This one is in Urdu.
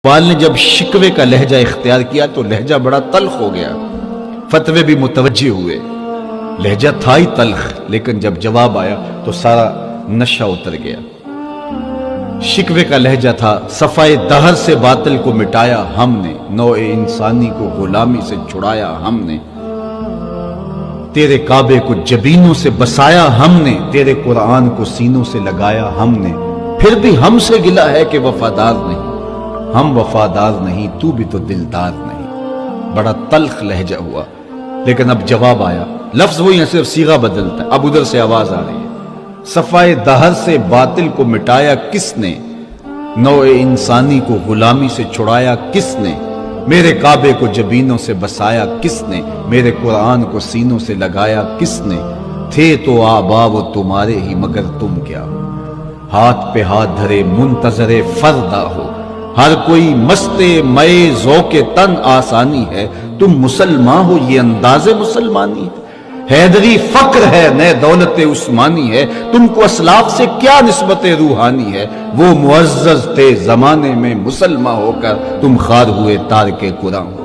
اقبال نے جب شکوے کا لہجہ اختیار کیا تو لہجہ بڑا تلخ ہو گیا، فتوے بھی متوجہ ہوئے، لہجہ تھا ہی تلخ لیکن جب جواب آیا تو سارا نشہ اتر گیا۔ شکوے کا لہجہ تھا، صفائے دہر سے باطل کو مٹایا ہم نے، نوع انسانی کو غلامی سے چھڑایا ہم نے، تیرے کعبے کو جبینوں سے بسایا ہم نے، تیرے قرآن کو سینوں سے لگایا ہم نے، پھر بھی ہم سے گلہ ہے کہ وفادار نہیں، ہم وفادار نہیں تو بھی تو دلدار نہیں۔ بڑا تلخ لہجہ ہوا لیکن اب جواب آیا، لفظ وہی ہے، صرف صیغہ بدلتا ہے۔ اب ادھر سے آواز آ رہی ہے، صفائے دہر سے باطل کو مٹایا کس نے، نوع انسانی کو غلامی سے چھڑایا کس نے، میرے کعبے کو جبینوں سے بسایا کس نے، میرے قرآن کو سینوں سے لگایا کس نے، تھے تو آبا وہ تمہارے ہی مگر تم کیا ہو، ہاتھ پہ ہاتھ دھرے منتظر فردا ہو، ہر کوئی مستے مئے ذوق تن آسانی ہے، تم مسلمان ہو یہ انداز مسلمانی ہے، حیدری فقر ہے نئے دولت عثمانی ہے، تم کو اسلاف سے کیا نسبت روحانی ہے، وہ معزز تھے زمانے میں مسلمان ہو کر تم خار ہوئے تارک قرآن ہو۔